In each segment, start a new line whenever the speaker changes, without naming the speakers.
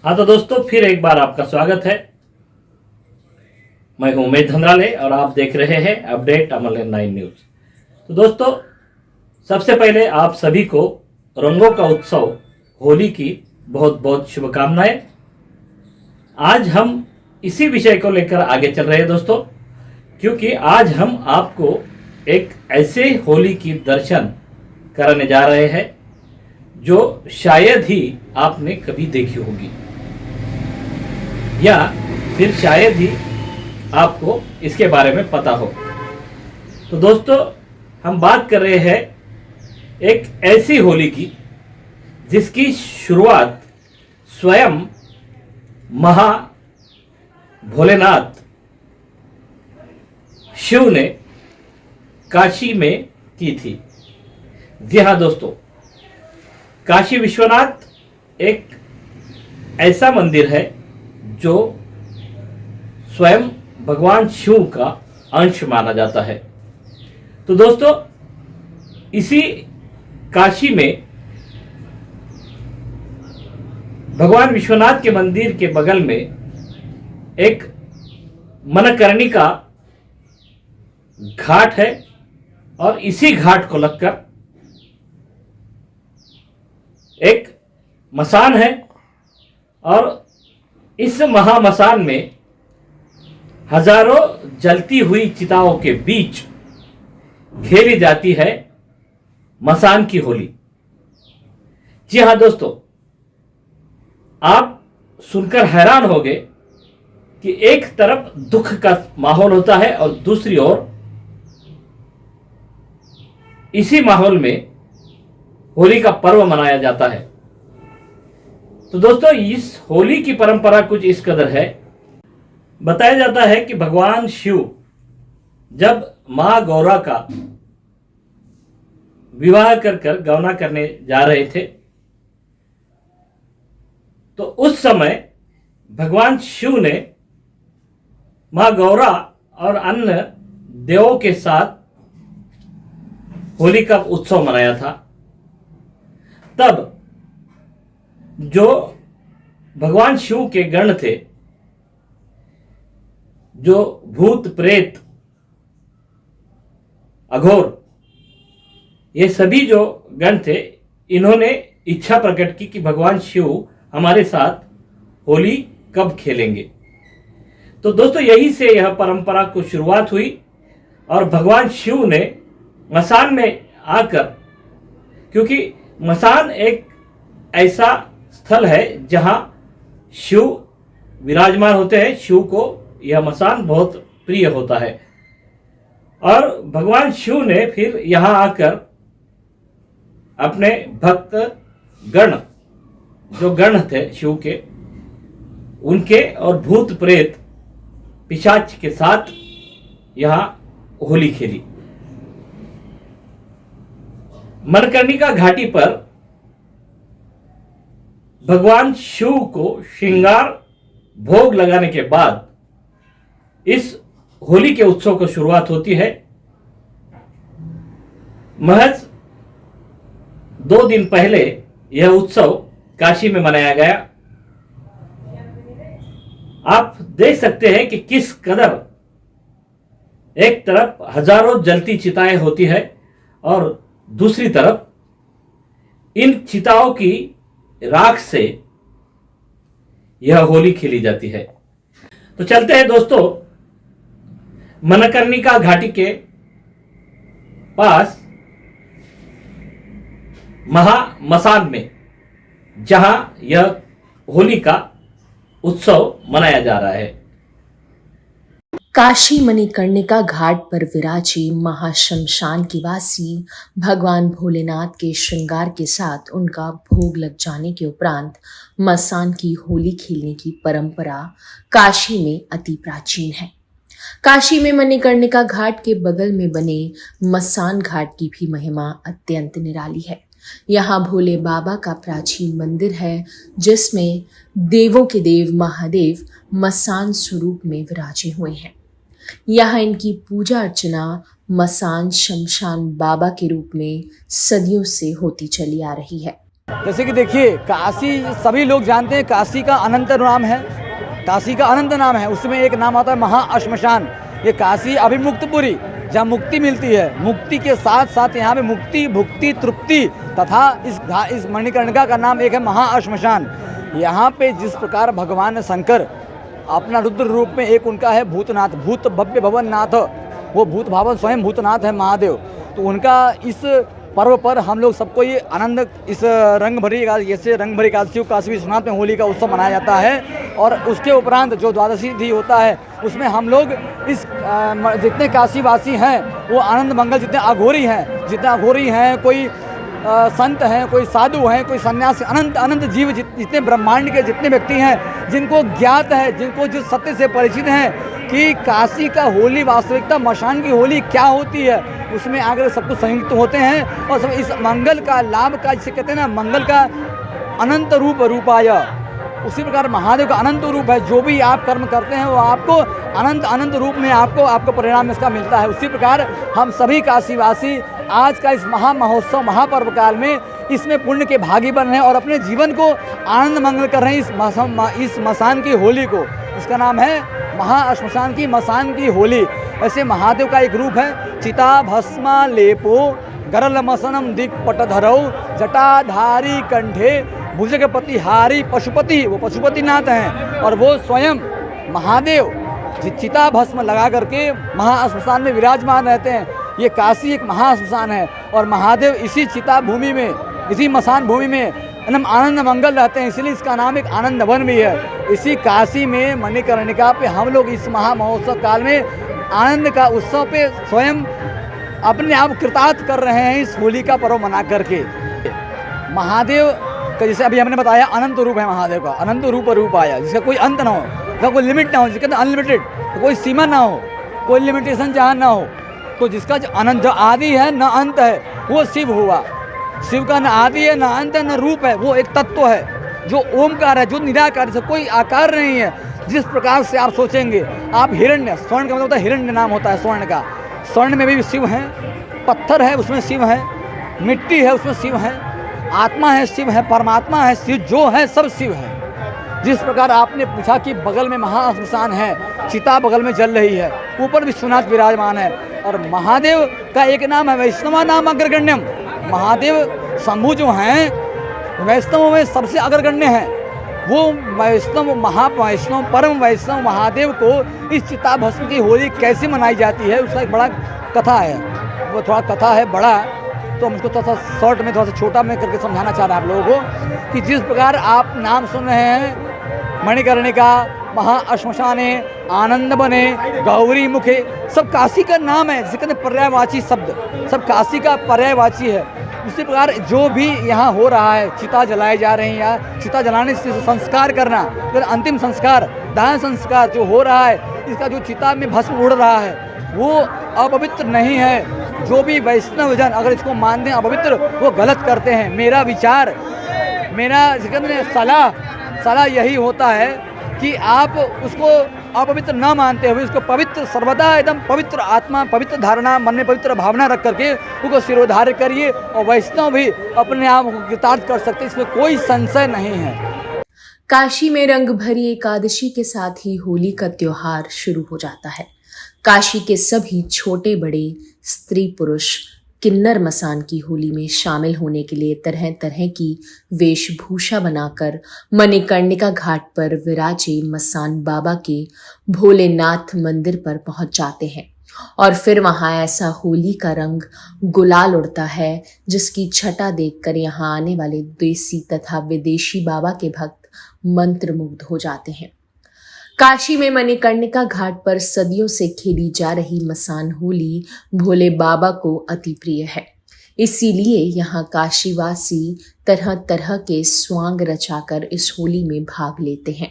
हाँ तो दोस्तों, फिर एक बार आपका स्वागत है। मैं हूं उमेश धंद्राले और आप देख रहे हैं अपडेट अमरलेन 9 न्यूज। तो दोस्तों, सबसे पहले आप सभी को रंगों का उत्सव होली की बहुत बहुत शुभकामनाएं। आज हम इसी विषय को लेकर आगे चल रहे हैं दोस्तों, क्योंकि आज हम आपको एक ऐसे होली की दर्शन कराने जा रहे हैं जो शायद ही आपने कभी देखी होगी, या फिर शायद ही आपको इसके बारे में पता हो। तो दोस्तों, हम बात कर रहे हैं एक ऐसी होली की जिसकी शुरुआत स्वयं महा भोलेनाथ शिव ने काशी में की थी। जी हाँ दोस्तों, काशी विश्वनाथ एक ऐसा मंदिर है जो स्वयं भगवान शिव का अंश माना जाता है। तो दोस्तों, इसी काशी में भगवान विश्वनाथ के मंदिर के बगल में एक मनकर्णिका घाट है और इसी घाट को लगकर एक मसान है और इस महामसान में हजारों जलती हुई चिताओं के बीच खेली जाती है मसान की होली। जी हाँ दोस्तों, आप सुनकर हैरान होंगे कि एक तरफ दुख का माहौल होता है और दूसरी ओर इसी माहौल में होली का पर्व मनाया जाता है। तो दोस्तों, इस होली की परंपरा कुछ इस कदर है। बताया जाता है कि भगवान शिव जब मां गौरा का विवाह कर गौना करने जा रहे थे, तो उस समय भगवान शिव ने मां गौरा और अन्य देवों के साथ होली का उत्सव मनाया था। तब जो भगवान शिव के गण थे, जो भूत प्रेत अघोर, ये सभी जो गण थे, इन्होंने इच्छा प्रकट की कि भगवान शिव हमारे साथ होली कब खेलेंगे। तो दोस्तों, यही से यह परंपरा को शुरुआत हुई और भगवान शिव ने मसान में आकर, क्योंकि मसान एक ऐसा स्थल है जहां शिव विराजमान होते हैं, शिव को यह मसान बहुत प्रिय होता है, और भगवान शिव ने फिर यहां आकर अपने भक्त गण, जो गण थे शिव के, उनके और भूत प्रेत पिशाच के साथ यहां होली खेली। मनकर्णिका घाटी पर भगवान शिव को श्रृंगार भोग लगाने के बाद इस होली के उत्सव की शुरुआत होती है। महज 2 दिन पहले यह उत्सव काशी में मनाया गया। आप देख सकते हैं कि किस कदर एक तरफ हजारों जलती चिताएं होती है और दूसरी तरफ इन चिताओं की राख से यह होली खेली जाती है। तो चलते हैं दोस्तों, मनकर्णिका घाटी के पास महामसान में, जहां यह होली का उत्सव मनाया जा रहा है।
काशी मणिकर्णिका घाट पर विराजी महाशमशान की वासी भगवान भोलेनाथ के श्रृंगार के साथ उनका भोग लग जाने के उपरांत मसान की होली खेलने की परंपरा काशी में अति प्राचीन है। काशी में मणिकर्णिका घाट के बगल में बने मसान घाट की भी महिमा अत्यंत निराली है। यहाँ भोले बाबा का प्राचीन मंदिर है, जिसमें देवों के देव महादेव मसान स्वरूप में विराजे हुए हैं। यहाँ इनकी पूजा अर्चना मसान शमशान बाबा के रूप में सदियों से होती चली आ रही है।
जैसे कि देखिए, काशी सभी लोग जानते हैं, काशी का अनंत नाम है, काशी का अनंत नाम है। उसमें एक नाम आता है महाश्मशान। ये काशी अभिमुक्तपुरी, जहाँ मुक्ति मिलती है। मुक्ति के साथ साथ यहाँ पे मुक्ति, भुक्ति, तृप्ति तथा इस मणिकर्णिका का नाम एक है महाश्मशान। यहाँ पे जिस प्रकार भगवान शंकर अपना रुद्र रूप में, एक उनका है भूतनाथ, भूत भव्य भवन नाथ, वो भूत भावन स्वयं भूतनाथ है महादेव। तो उनका इस पर्व पर हम लोग सबको ये आनंद, इस रंग भरी एकादशी को काशी विश्वनाथ में होली का उत्सव मनाया जाता है। और उसके उपरांत जो द्वादशी तिथि होता है, उसमें हम लोग इस जितने काशीवासी हैं वो आनंद मंगल, जितने अघोरी हैं, कोई संत हैं, कोई साधु हैं, कोई सन्यासी, अनंत जीव, जितने ब्रह्मांड के जितने व्यक्ति हैं, जिनको ज्ञात है, जिनको जिस सत्य से परिचित हैं कि काशी का होली वास्तविकता, मशान की होली क्या होती है, उसमें आकर सब कुछ संयुक्त होते हैं और सब इस मंगल का लाभ का, जिसे कहते हैं ना, मंगल का अनंत रूपाय, उसी प्रकार महादेव का अनंत रूप है। जो भी आप कर्म करते हैं वो आपको अनंत रूप में आपको परिणाम इसका मिलता है। उसी प्रकार हम सभी काशीवासी आज का इस महामहोत्सव, महापर्व काल में इसमें पुण्य के भागी बन रहे हैं और अपने जीवन को आनंद मंगल कर रहे हैं इस मसान की होली को। इसका नाम है महाश्मशान की मसान की होली। ऐसे महादेव का एक रूप है, चिता भस्मा लेपो गरल मसनम दिक्पटधरौ जटाधारी कंठे भुजगपति हारी पशुपति, वो पशुपतिनाथ हैं और वो स्वयं महादेव चिता भस्म लगा करके महाश्मशान में विराजमान रहते हैं। ये काशी एक महाश्मशान है और महादेव इसी चिता भूमि में, इसी मसान भूमि में एकदम आनंद मंगल रहते हैं, इसलिए इसका नाम एक आनंद वन भी है। इसी काशी में मणिकर्णिका पे हम लोग इस महोत्सव काल में आनंद का उत्सव पे स्वयं अपने आप कृतार्थ कर रहे हैं इस होली का पर्व मना करके। महादेव का जैसे अभी हमने बताया अनंत रूप है महादेव का, अनंत रूप आया, जिसका कोई अंत ना हो, जिसका कोई लिमिट ना हो, जिसका अनलिमिटेड, कोई सीमा ना हो, कोई लिमिटेशन जहाँ ना हो। तो जिसका जो अनंत, जो आदि है न अंत है, वो शिव हुआ। शिव का न आदि है, न अंत है, न रूप है, वो एक तत्व है जो ओमकार है, जो निराकार है, कोई आकार नहीं है। जिस प्रकार से आप सोचेंगे, आप हिरण्य, स्वर्ण का मतलब होता है हिरण्य नाम होता है स्वर्ण का। स्वर्ण में भी शिव है, पत्थर है उसमें शिव है, मिट्टी है उसमें शिव है, आत्मा है शिव है, परमात्मा है शिव, जो है सब शिव है। जिस प्रकार आपने पूछा कि बगल में महाश्मशान है, चिता बगल में जल रही है, ऊपर विश्वनाथ विराजमान है। और महादेव का एक नाम है वैष्णव नाम अग्रगण्यम। महादेव शंभु जो हैं वैष्णवों में सबसे अग्रगण्य हैं। वो वैष्णव परम वैष्णव महादेव को इस चिता भस्म की होली कैसे मनाई जाती है, उसका एक बड़ा कथा है। वो थोड़ा कथा है बड़ा, तो हम उसको थोड़ा सा शॉर्ट में, थोड़ा सा छोटा में करके समझाना चाह रहे हैं आप लोगों को कि जिस प्रकार आप नाम सुन रहे हैं मणिकर्णिका, महाश्मशाने, आनंद बने, गौरी मुखे, सब काशी का नाम है, जिसे कहते हैं पर्यायवाची शब्द, सब काशी का पर्यायवाची है। उसी प्रकार जो भी यहाँ हो रहा है, चिता जलाई जा रही है, या चिता जलाने से संस्कार करना, फिर अंतिम संस्कार, दाह संस्कार जो हो रहा है, इसका जो चिता में भस्म उड़ रहा है, वो अपवित्र नहीं है। जो भी वैष्णव जन अगर इसको मानते हैं अपवित्र, वो गलत करते हैं। मेरा विचार, मेरा सलाह यही होता है कि आप उसको अपवित्र ना मानते हुए उसको पवित्र, सर्वदा एकदम पवित्र आत्मा, पवित्र धारणा, मन में पवित्र भावना रख करके उसको सिरोधार्य करिए और वैष्णव भी अपने आप को कृतार्थ कर सकते, इसमें कोई संशय नहीं है।
काशी में रंग भरी एकादशी के साथ ही होली का त्योहार शुरू हो जाता है। काशी के सभी छोटे बड़े स्त्री पुरुष किन्नर मसान की होली में शामिल होने के लिए तरह तरह की वेशभूषा बनाकर मणिकर्णिका घाट पर विराजे मसान बाबा के भोलेनाथ मंदिर पर पहुंच जाते हैं और फिर वहां ऐसा होली का रंग गुलाल उड़ता है जिसकी छटा देखकर यहाँ आने वाले देसी तथा विदेशी बाबा के भक्त मंत्रमुग्ध हो जाते हैं। काशी में मणिकर्णिका घाट पर सदियों से खेली जा रही मसान होली भोले बाबा को अति प्रिय है। इसीलिए यहाँ काशीवासी तरह तरह के स्वांग रचाकर इस होली में भाग लेते हैं।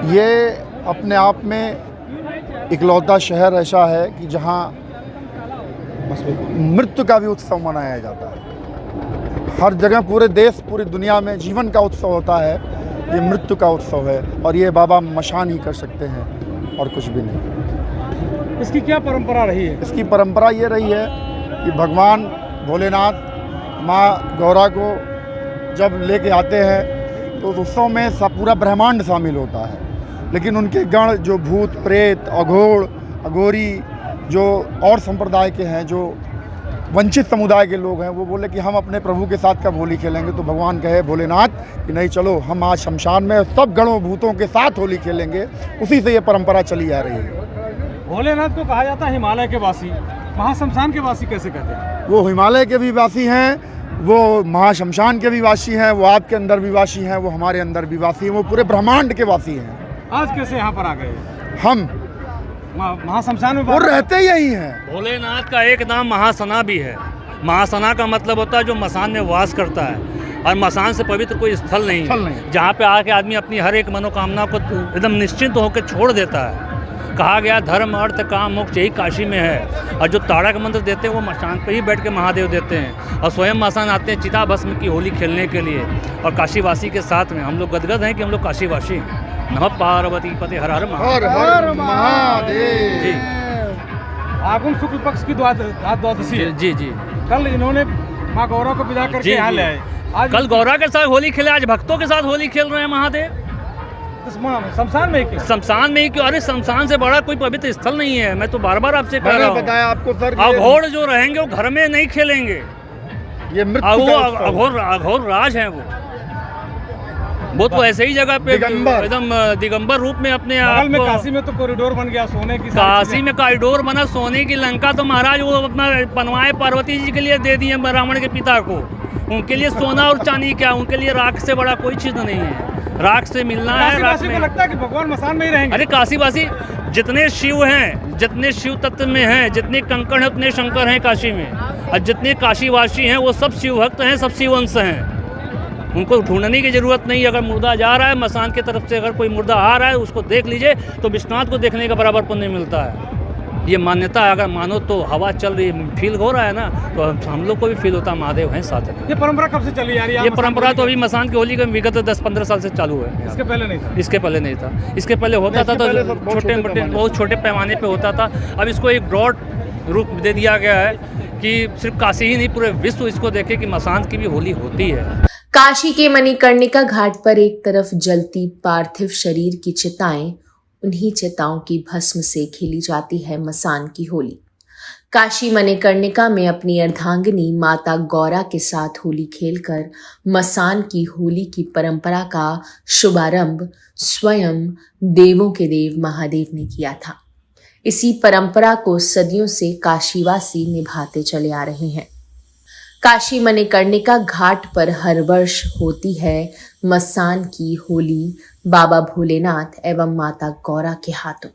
ये अपने आप में इकलौता शहर ऐसा है कि जहाँ मृत्यु का भी उत्सव मनाया जाता है। हर जगह, पूरे देश, पूरी दुनिया में जीवन का उत्सव होता है, ये मृत्यु का उत्सव है और ये बाबा मशान ही कर सकते हैं और कुछ भी नहीं।
इसकी क्या परंपरा रही है?
इसकी परंपरा ये रही है कि भगवान भोलेनाथ माँ गौरा को जब लेके आते हैं तो उस उत्सव में सब पूरा ब्रह्मांड शामिल होता है, लेकिन उनके गण जो भूत प्रेत अघोड़ अघोरी जो और संप्रदाय के हैं, जो वंचित समुदाय के लोग हैं, वो बोले कि हम अपने प्रभु के साथ कब होली खेलेंगे। तो भगवान कहे भोलेनाथ कि नहीं, चलो हम आज शमशान में सब गणों भूतों के साथ होली खेलेंगे। उसी से ये परंपरा चली आ रही है।
भोलेनाथ को कहा जाता है हिमालय के वासी, महाशमशान के वासी कैसे कहते हैं?
वो हिमालय के भी वासी हैं, वो महाशमशान के भी वासी हैं, वो आपके अंदर भी वासी हैं, वो हमारे अंदर भी वासी हैं, वो पूरे ब्रह्मांड के वासी हैं।
आज कैसे यहाँ पर आ गए?
हम
महाशमशान में
वो रहते यही हैं।
भोलेनाथ का एक नाम महासना भी है। महासना का मतलब होता है जो मसान में वास करता है, और मसान से पवित्र कोई स्थल नहीं है जहाँ पे आके आदमी अपनी हर एक मनोकामना को एकदम निश्चिंत होकर छोड़ देता है। कहा गया धर्म अर्थ काम मोक्ष यही काशी में है, और जो तारक मंत्र देते हैं वो मसान पे ही बैठ के महादेव देते हैं, और स्वयं मसान आते हैं चिता भस्म की होली खेलने के लिए। और काशीवासी के साथ में हम लोग गदगद हैं कि हम लोग काशीवासी हैं। नमः पार्वती पति हर हर
महादेव।
जी
फागुन शुक्ल पक्ष की द्वादशी है।
जी जी
कल इन्होंने माँ गौरा को विदा करके यहाँ ले आए। आज
कल गौरा के साथ होली खेले, आज भक्तों के साथ होली खेल रहे हैं महादेव।
शमशान में क्यों?
शमशान में ही क्यों? अरे शमशान से बड़ा कोई पवित्र स्थल नहीं है। मैं तो बार बार आपसे कह रहा हूँ,
बताया आपको सर,
अघोड़ जो रहेंगे वो घर में नहीं खेलेंगे।
ये मृत्यु का उत्सव है।
अघोर राज हैं वो तो ऐसे ही जगह पे
दिगंबर।
एकदम दिगंबर रूप में अपने
बगल में
आप
काशी में तो कॉरिडोर बन गया सोने की।
काशी में कॉरिडोर बना, सोने की लंका तो महाराज वो अपना बनवाए पार्वती जी के लिए दे दिए रावण के पिता को। उनके लिए सोना और चांदी क्या, उनके लिए राख से बड़ा कोई चीज नहीं है। राख से मिलना है, राख
काशीवासी को
में।
लगता है कि भगवान मसान में ही रहेंगे।
अरे काशीवासी जितने शिव हैं, जितने शिव तत्व में हैं, जितने कंकड़ हैं उतने शंकर हैं काशी में, और जितने काशीवासी हैं वो सब शिव भक्त हैं, सब शिव अंश हैं। उनको ढूंढने की जरूरत नहीं है। अगर मुर्दा जा रहा है मसान की तरफ से, अगर कोई मुर्दा आ रहा है उसको देख लीजिए तो विश्वनाथ को देखने का बराबर पुण्य मिलता है। ये मान्यता है, अगर मानो तो हवा चल रही फील हो रहा है ना, तो हम लोग को भी फील होता है महादेव हैं साथ में।
ये परंपरा कब से चली आ रही है?
ये परंपरा तो अभी मसान की होली का विगत 10-15 साल से चालू है।
इसके पहले नहीं था।
इसके पहले नहीं था। इसके पहले होता था तो छोटे मोटे बहुत छोटे पैमाने पे होता था। अब इसको एक ब्रॉड रूप दे दिया गया है कि सिर्फ काशी ही नहीं पूरे विश्व इसको देखे कि मसान की भी होली होती है।
काशी के मणिकर्णिका घाट पर एक तरफ जलती पार्थिव शरीर की चिताएं, उन्हीं चिताओं की भस्म से खेली जाती है मसान की होली। काशी मणिकर्णिका में अपनी अर्धांगिनी माता गौरा के साथ होली खेलकर मसान की होली की परंपरा का शुभारंभ स्वयं देवों के देव महादेव ने किया था। इसी परंपरा को सदियों से काशीवासी निभाते चले आ रहे हैं। काशी मणिकर्णिका घाट पर हर वर्ष होती है मसान की होली बाबा भोलेनाथ एवं माता गौरा के हाथों।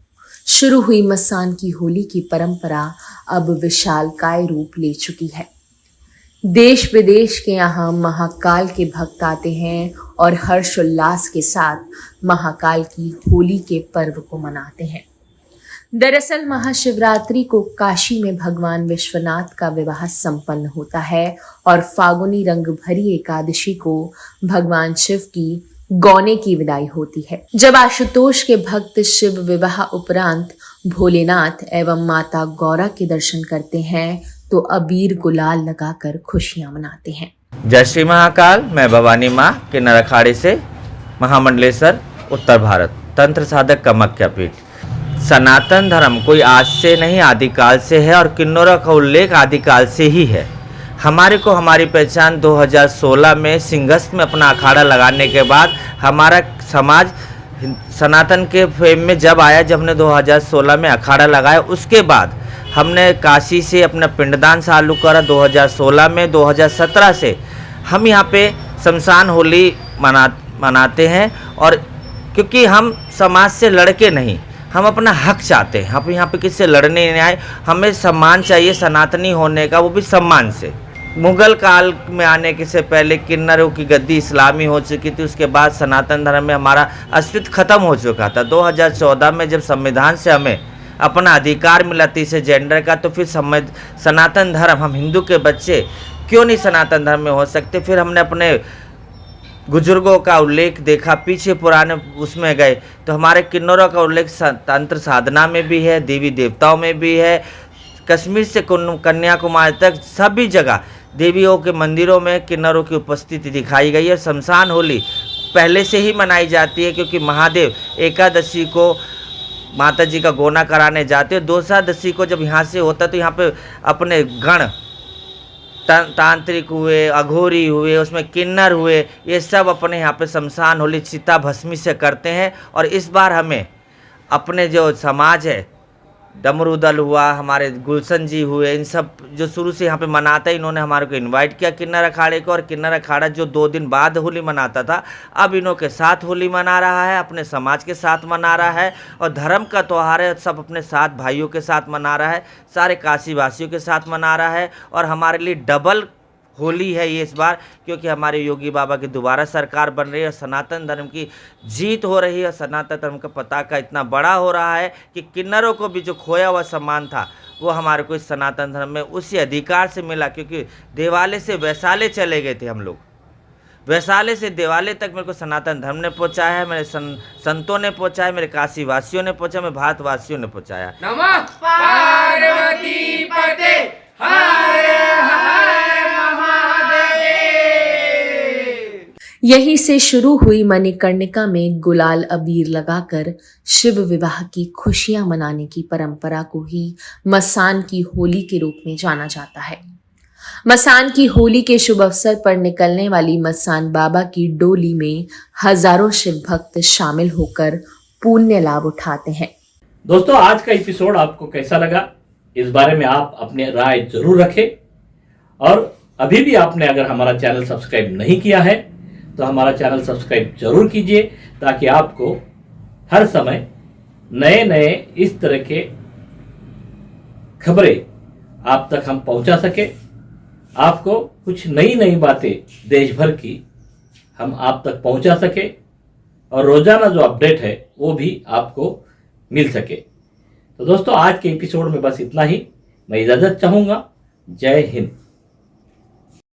शुरू हुई मसान की होली की परंपरा अब विशालकाय रूप ले चुकी है। देश विदेश के यहाँ महाकाल के भक्त आते हैं और हर्षोल्लास के साथ महाकाल की होली के पर्व को मनाते हैं। दरअसल महाशिवरात्रि को काशी में भगवान विश्वनाथ का विवाह संपन्न होता है और फागुनी रंग भरी एकादशी को भगवान शिव की गौने की विदाई होती है। जब आशुतोष के भक्त शिव विवाह उपरांत भोलेनाथ एवं माता गौरा के दर्शन करते हैं तो अबीर गुलाल लगाकर खुशियां मनाते हैं।
जय श्री महाकाल। मैं भवानी माँ के नरखाड़ी से महामंडलेश्वर उत्तर भारत तंत्र साधक कामाख्या पीठ। सनातन धर्म कोई आज से नहीं आदिकाल से है और किन्नौर का उल्लेख आदिकाल से ही है। हमारे को हमारी पहचान 2016 में सिंहस्थ में अपना अखाड़ा लगाने के बाद हमारा समाज सनातन के फेम में जब आया, जब हमने 2016 में अखाड़ा लगाया, उसके बाद हमने काशी से अपना पिंडदान चालू करा 2016 में। 2017 से हम यहाँ पे शमशान होली मनाते हैं, और क्योंकि हम समाज से लड़के नहीं, हम अपना हक चाहते हैं। हम यहाँ पे किसी से लड़ने नहीं आए, हमें सम्मान चाहिए सनातनी होने का, वो भी सम्मान से। मुगल काल में आने के से पहले किन्नरों की गद्दी इस्लामी हो चुकी थी, उसके बाद सनातन धर्म में हमारा अस्तित्व खत्म हो चुका था। 2014 में जब संविधान से हमें अपना अधिकार मिला तीसरे जेंडर का, तो फिर सनातन धर्म, हम हिंदू के बच्चे क्यों नहीं सनातन धर्म में हो सकते। फिर हमने अपने बुजुर्गों का उल्लेख देखा, पीछे पुराने उसमें गए तो हमारे किन्नौरों का उल्लेख तंत्र साधना में भी है, देवी देवताओं में भी है। कश्मीर से कन्याकुमारी तक सभी जगह देवियों के मंदिरों में किन्नरों की उपस्थिति दिखाई गई है। शमशान होली पहले से ही मनाई जाती है, क्योंकि महादेव एकादशी को माता जी का गोना कराने जाते हैं। द्वादशी को जब यहाँ से होता है तो यहाँ पे अपने गण तांत्रिक हुए, अघोरी हुए, उसमें किन्नर हुए, ये सब अपने यहाँ पे शमशान होली चिता भस्मी से करते हैं। और इस बार हमें अपने जो समाज है, डमरू दल हुआ, हमारे गुलशन जी हुए, इन सब जो शुरू से यहाँ पे मनाते हैं, इन्होंने हमारे को इनवाइट किया किन्नर अखाड़े को। और किन्नर अखाड़ा जो 2 दिन बाद होली मनाता था, अब इन्हों के साथ होली मना रहा है, अपने समाज के साथ मना रहा है। और धर्म का त्यौहार है, सब अपने साथ भाइयों के साथ मना रहा है, सारे काशी वासियों के साथ मना रहा है। और हमारे लिए डबल होली है ये इस बार, क्योंकि हमारे योगी बाबा की दोबारा सरकार बन रही है और सनातन धर्म की जीत हो रही है। सनातन धर्म का पताका इतना बड़ा हो रहा है कि किन्नरों को भी जो खोया हुआ सम्मान था वो हमारे को इस सनातन धर्म में उसी अधिकार से मिला, क्योंकि देवालय से वैशाले चले गए थे हम लोग। वैशाले से देवालय तक मेरे को सनातन धर्म ने पहुँचाया है, मेरे संतों ने पहुँचाया है, मेरे काशी वासियों ने पहुँचाया, मेरे भारतवासियों ने पहुँचाया।
नमः पार्वती पते हर हर
यहीं से शुरू हुई मणिकर्णिका में गुलाल अबीर लगाकर शिव विवाह की खुशियां मनाने की परंपरा को ही मसान की होली के रूप में जाना जाता है। मसान की होली के शुभ अवसर पर निकलने वाली मसान बाबा की डोली में हजारों शिव भक्त शामिल होकर पुण्य लाभ उठाते हैं।
दोस्तों, आज का एपिसोड आपको कैसा लगा, इस बारे में आप अपनी राय जरूर रखें। और अभी भी आपने अगर हमारा चैनल सब्सक्राइब नहीं किया है तो हमारा चैनल सब्सक्राइब जरूर कीजिए, ताकि आपको हर समय नए नए इस तरह के खबरें आप तक हम पहुंचा सके। आपको कुछ नई नई बातें देश भर की हम आप तक पहुंचा सके, और रोजाना जो अपडेट है वो भी आपको मिल सके। तो दोस्तों, आज के एपिसोड में बस इतना ही। मैं इजाजत चाहूंगा। जय हिंद।